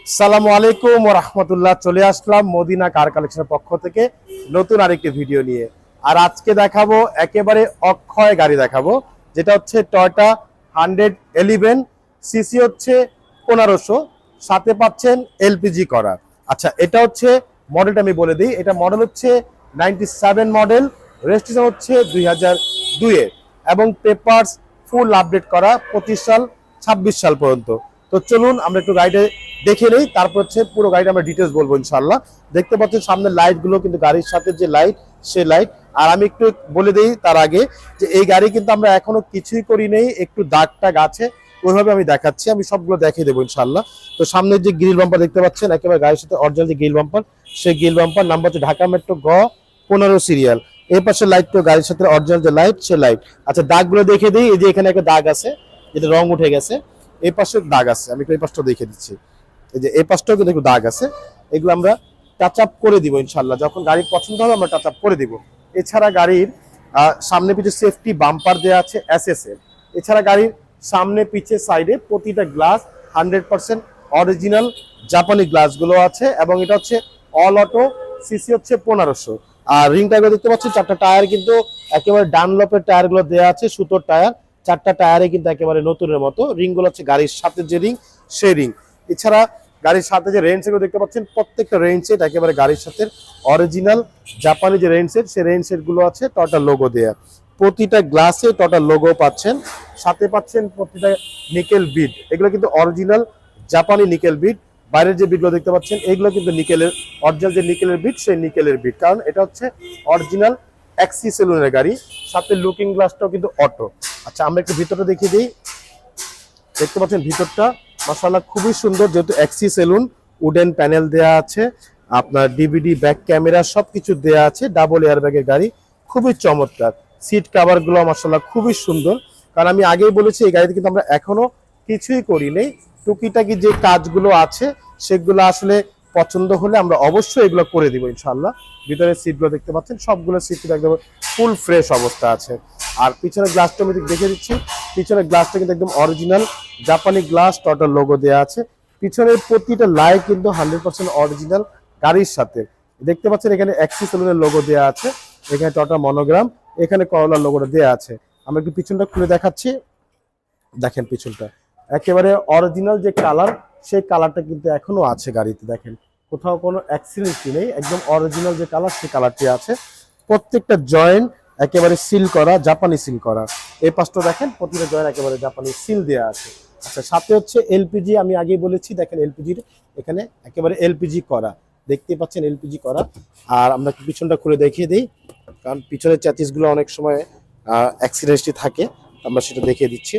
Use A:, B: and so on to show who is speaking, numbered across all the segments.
A: আসসালামু আলাইকুম ওয়া রাহমাতুল্লাহ। চলে আসলাম মদিনা কার কালেকশনের পক্ষ থেকে নতুন আরেকটি ভিডিও নিয়ে। আর আজকে দেখাবো একেবারে অক্ষয় গাড়ি দেখাবো, যেটা হচ্ছে টয়োটা 111 সিসি, হচ্ছে 1500, সাথে পাচ্ছেন এলপিজি করা। আচ্ছা, এটা হচ্ছে মডেলটা আমি বলে দিই। এটা মডেল হচ্ছে 97 মডেল, রেজিস্ট্রেশন হচ্ছে 2002 এর, এবং পেপারস ফুল আপডেট করা 25 সাল 26 সাল পর্যন্ত। তো চলুন আমরা একটু গাড়িটা দেখে নেই, তারপর হচ্ছে পুরো গাড়িটা আমরা ডিটেলস বলবো ইনশাল্লাহ। দেখতে পাচ্ছেন সামনে লাইট গুলো কিন্তু গাড়ির সাথে যে লাইট, সে লাইট। আর আমি একটু বলে দিই তার আগে যে এই গাড়ি কিন্তু আমরা এখনো কিছুই করি নেই, একটু দাগটা গাছে ওইভাবে আমি দেখাচ্ছি, আমি সবগুলো দেখিয়ে দেবো ইনশাল্লাহ। তো সামনে যে গ্রিল বাম্পার দেখতে পাচ্ছেন একেবারে গাড়ির সাথে অরিজিনাল যে গ্রিল বাম্পার, সেই গ্রিল বাম্পার নাম্বার হচ্ছে ঢাকা মেট্রো গ 15 সিরিয়াল। এই পাশে লাইট তো গাড়ির সাথে অরিজিনাল যে লাইট, সে লাইট। আচ্ছা, দাগগুলো দেখে দিই। এই যে এখানে একটা দাগ আছে, যেটা রং উঠে গেছে। এই পাশে দাগ আছে, আমি একটু এই পাশটা দেখে দিচ্ছি। এই যে এই পাশটাও কিন্তু একটু দাগ আছে, এগুলো আমরা টাচ আপ করে দিব ইনশাল্লাহ। যখন গাড়ির পছন্দ হবে আমরা টাচ আপ করে দিব। এছাড়া গাড়ির সামনে পিছে সেফটি বাম্পার দেওয়া আছে এসএসএল। এছাড়া গাড়ির সামনে পিছে সাইডে প্রতিটা গ্লাস 100% অরিজিনাল জাপানি গ্লাসগুলো আছে, এবং এটা হচ্ছে অল অটো, সিসি হচ্ছে 1500। আর রিং টায়ার দেখতে পাচ্ছি, চারটা টায়ার কিন্তু একেবারে ডানলপের টায়ার গুলো দেওয়া আছে, সুতোর টায়ার। চারটা টায়ারে কিন্তু একেবারে নতুনের মতো। রিং গুলো হচ্ছে গাড়ির সাথে যে রিং, সেই রিং। এছাড়া গাড়ির সাথে যে রেইন সেট দেখতে পাচ্ছেন, প্রত্যেকটা রেইন সেট একেবারে গাড়ির সাথে অরিজিনাল জাপানি যে রেইন সেট, সেই রেইন সেট গুলো আছে টয়োটা লোগো দেয়া। প্রতিটা গ্লাসে টয়োটা লোগো পাচ্ছেন, সাথে পাচ্ছেন প্রতিটা নিকেল বিড। এগুলো কিন্তু অরিজিনাল জাপানি নিকেল বিড। বাইরের যে বিটগুলো দেখতে পাচ্ছেন এগুলো কিন্তু নিকেলের, অরিজিনাল যে নিকেলের বিট, সেই নিকেলের বিট, কারণ এটা হচ্ছে অরিজিনাল এক্সি সেলুনের গাড়ি। সাথে লুকিং গ্লাসটাও কিন্তু অটো। আচ্ছা, আমরা একটু ভিতরটা দেখিয়ে দিই। দেখতে পাচ্ছেন ভিতরটা মাশাআল্লাহ খুবই সুন্দর, যেহেতু এক্সি সেলুন। উডেন প্যানেল দেয়া আছে, আপনার ডিভিডি ব্যাক ক্যামেরা সবকিছু দেয়া আছে। ডাবল এয়ার ব্যাগের গাড়ি, খুবই চমৎকার। সিট কাভার গুলো মাশাআল্লাহ খুবই সুন্দর। কারণ আমি আগেই বলেছি এই গাড়িতে কিন্তু আমরা এখনো কিছুই করি নেই। টুকিটাকি যে কাজগুলো আছে সেগুলো আসলে পছন্দ হলে আমরা অবশ্যই এগুলো করে দিব ইনশাআল্লাহ। ভিতরে সিটগুলো দেখতে পাচ্ছেন, সবগুলো সিট একদম ফুল ফ্রেশ অবস্থা আছে। আর পিছনের গ্লাসটা আমি দেখে দিচ্ছি। পিছনের গ্লাসটা কিন্তু একদম অরিজিনাল জাপানি গ্লাস, টয়োটার লোগো দেওয়া আছে। পিছনের প্রতিটা লাইট কিন্তু 100% অরিজিনাল গাড়ির সাথে। দেখতে পাচ্ছেন এখানে এক্সি সেলুনের লোগো দেওয়া আছে, এখানে টয়োটা মনোগ্রাম, এখানে করলার লোগোটা দেওয়া আছে। আমরা একটু পিছনটা খুলে দেখাচ্ছি। দেখেন পিছনটা একেবারে অরিজিনাল যে কালার, সেই কালারটা কিন্তু এখনো আছে গাড়িতে। দেখেন কোথাও কোনো অ্যাক্সিডেন্ট নেই, একদম অরিজিনাল যে কালার, সেই কালারটি আছে। প্রত্যেকটা জয়েন্ট একেবারে সিল করা, জাপানি সিল করা। এই পাশটা দেখেন প্রতিটা জয়েন্ট একেবারে জাপানি সিল দেওয়া আছে। আচ্ছা, সাথে হচ্ছে এলপিজি, আমি আগেই বলেছি। দেখেন এলপিজির এখানে একেবারে এলপিজি করা, দেখতে পাচ্ছেন এলপিজি করা। আর আমরা পিছনটা খুলে দেখিয়ে দিই, কারণ পিছনের চ্যাচিসগুলো অনেক সময় অ্যাক্সিডেন্টই থাকে, আমরা সেটা দেখিয়ে দিচ্ছি।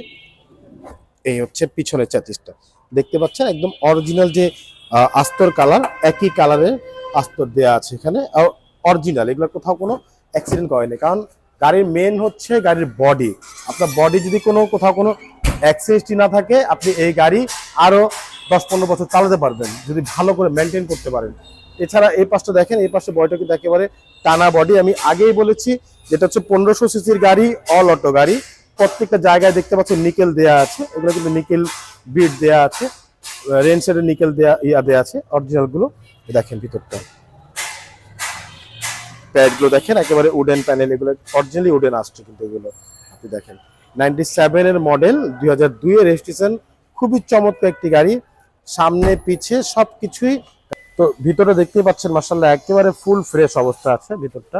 A: এই হচ্ছে পিছনের চ্যাচিসটা, দেখতে পাচ্ছেন একদম অরিজিনাল যে আস্তর কালার, একই কালারের আস্তর দেওয়া আছে এখানে, অরিজিনাল। এগুলো কোথাও কোনো অ্যাক্সিডেন্ট করেনি, কারণ গাড়ির মেন হচ্ছে গাড়ির বডি। আপনার বডি যদি কোথাও কোনো অ্যাক্সিডেন্টই না থাকে, আপনি এই গাড়ি আরো 10-15 বছর চালাতে পারবেন যদি ভালো করে মেনটেন করতে পারেন। এছাড়া এই পাশটা দেখেন, এই পাশে বডিটা কিন্তু একেবারে টানা বডি। আমি আগেই বলেছি যেটা হচ্ছে 1500 সিসির গাড়ি, অল অটো গাড়ি। প্রত্যেকটা জায়গায় দেখতে পাচ্ছেন নিকেল দেয়া আছে, এগুলো কিন্তু নিকেল বিট দেয়া আছে। রেন সেটের নিকেল দেয়া আছে অরিজিনাল গুলো। দেখেন ভিতরটা, প্যাডগুলো দেখেন একেবারে উডেন প্যানেল, এগুলো অরিজিনালি উডেন আসছে কিন্তু এগুলো। আপনি দেখেন 97 এর মডেল, 2002 এর রেজিস্ট্রেশন। খুবই চমৎকার একটি গাড়ি, সামনে পিছে সবকিছুই। তো ভিতরে দেখতে পাচ্ছেন মাশাআল্লাহ একেবারে ফুল ফ্রেশ অবস্থা আছে। ভিতরটা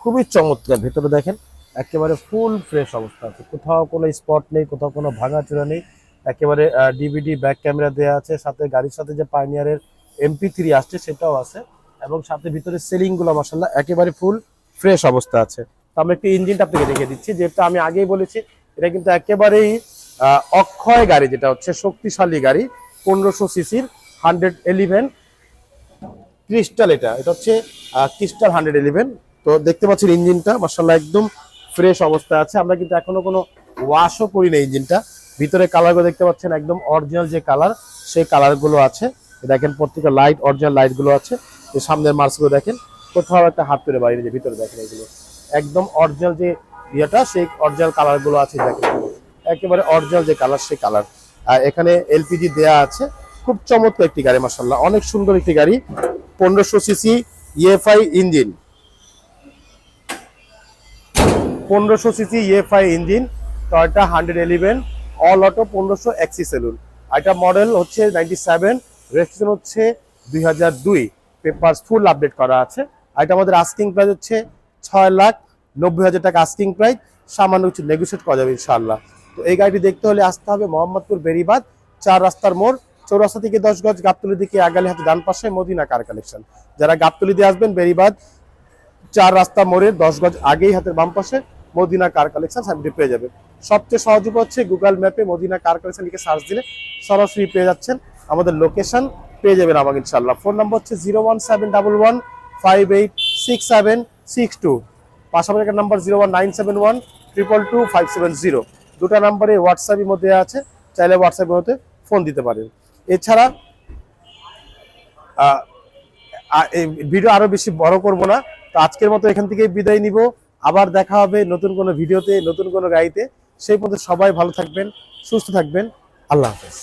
A: খুবই চমৎকার, ভিতরে দেখেন একেবারে ফুল ফ্রেশ অবস্থা আছে, কোথাও কোনো স্পট নেই, কোথাও কোনো ভাঙাচোরা নেই। একেবারে ডিভিডি ব্যাক ক্যামেরা দেওয়া আছে, সাথে গাড়ির সাথে যে পাইনিয়ারের MP3 আসছে সেটাও আছে, এবং সাথে ভিতরে সেলিং গুলো মাশাআল্লাহ একেবারে ফুল ফ্রেশ অবস্থা আছে। তো আমরা একটু ইঞ্জিনটা আপনাকে দেখিয়ে দিচ্ছি, যেটা আমি আগেই বলেছি এটা কিন্তু একেবারেই অক্ষয় গাড়ি, যেটা হচ্ছে শক্তিশালী গাড়ি। 1500 সিসির 111 ক্রিস্টাল, এটা হচ্ছে ক্রিস্টাল 111। তো দেখতে পাচ্ছেন ইঞ্জিনটা মাশাআল্লাহ একদম ফ্রেশ অবস্থা আছে। আমরা কিন্তু এখনো কোনো ওয়াশও করি না ইঞ্জিনটা। ভিতরে কালারগুলো দেখতে পাচ্ছেন একদম অরিজিনাল যে কালার, সেই কালারগুলো আছে। দেখেন প্রত্যেকটা লাইট অরিজিনাল লাইটগুলো আছে। এই সামনের মার্কসগুলো দেখেন, কোথাও একটা হাত তুলে বাইরে, যে ভিতরে দেখেন এগুলো একদম অরিজিনাল যে ইয়েটা, সেই অরিজিনাল কালারগুলো আছে। দেখেন একেবারে অরিজিনাল যে কালার, সেই কালার। আর এখানে এলপিজি দেয়া আছে, খুব চমৎকার একটি গাড়ি, মাশাআল্লাহ অনেক সুন্দর একটি গাড়ি। 1500 CC EFI engine, 1500 CC EFI engine, Toyota 111 all auto 1500 XE saloon. এটা মডেল হচ্ছে 97, রেজিস্ট্রেশন হচ্ছে 2002, পেপারস ফুল আপডেট করা আছে। এটা আমাদের আস্কিং প্রাইস হচ্ছে 6,90,000 টাকা আস্কিং প্রাইস, সামান্য কিছু নেগোশিয়েট করা যাবে ইনশাআল্লাহ। তো এই গাড়িটি দেখতে হলে আসতে হবে মোহাম্মদপুর বেরিবাদ 4 রাস্তার মোড়, চৌরাস্তা থেকে 10 গজ, গাবতলী দিকে আগালে হাতে ডান পাশে মদিনা কার কালেকশন। যারা গাবতলী দিয়ে আসবেন বেরিবাদ 4 রাস্তা মোড়ের 10 গজ আগেই হাতের বাম পাশে মদিনা কার কালেকশন সামনে পেয়ে যাবেন। সবচেয়ে সহজ উপায় হচ্ছে গুগল ম্যাপে মদিনা কার কালেকশন লিখে সার্চ দিলে সরাসরি পেয়ে যাচ্ছেন, আমাদের লোকেশন পেয়ে যাবেন আমাকে ইনশাআল্লাহ। ফোন নাম্বার হচ্ছে 01711586762, পাশাপাশি একটা নাম্বার 01971222570। দুটো নাম্বারে হোয়াটসঅ্যাপের মধ্যে আছে, চাইলে হোয়াটসঅ্যাপের মধ্যে ফোন দিতে পারেন। এছাড়া এই ভিডিও আরো বেশি বড় করব না, তো আজকের মতো এখান থেকে বিদায় নিব। আবার দেখা হবে নতুন কোনো ভিডিওতে, নতুন কোনো গাড়িতে। সেই পর্যন্ত সবাই ভালো থাকবেন, সুস্থ থাকবেন। আল্লাহ হাফেজ।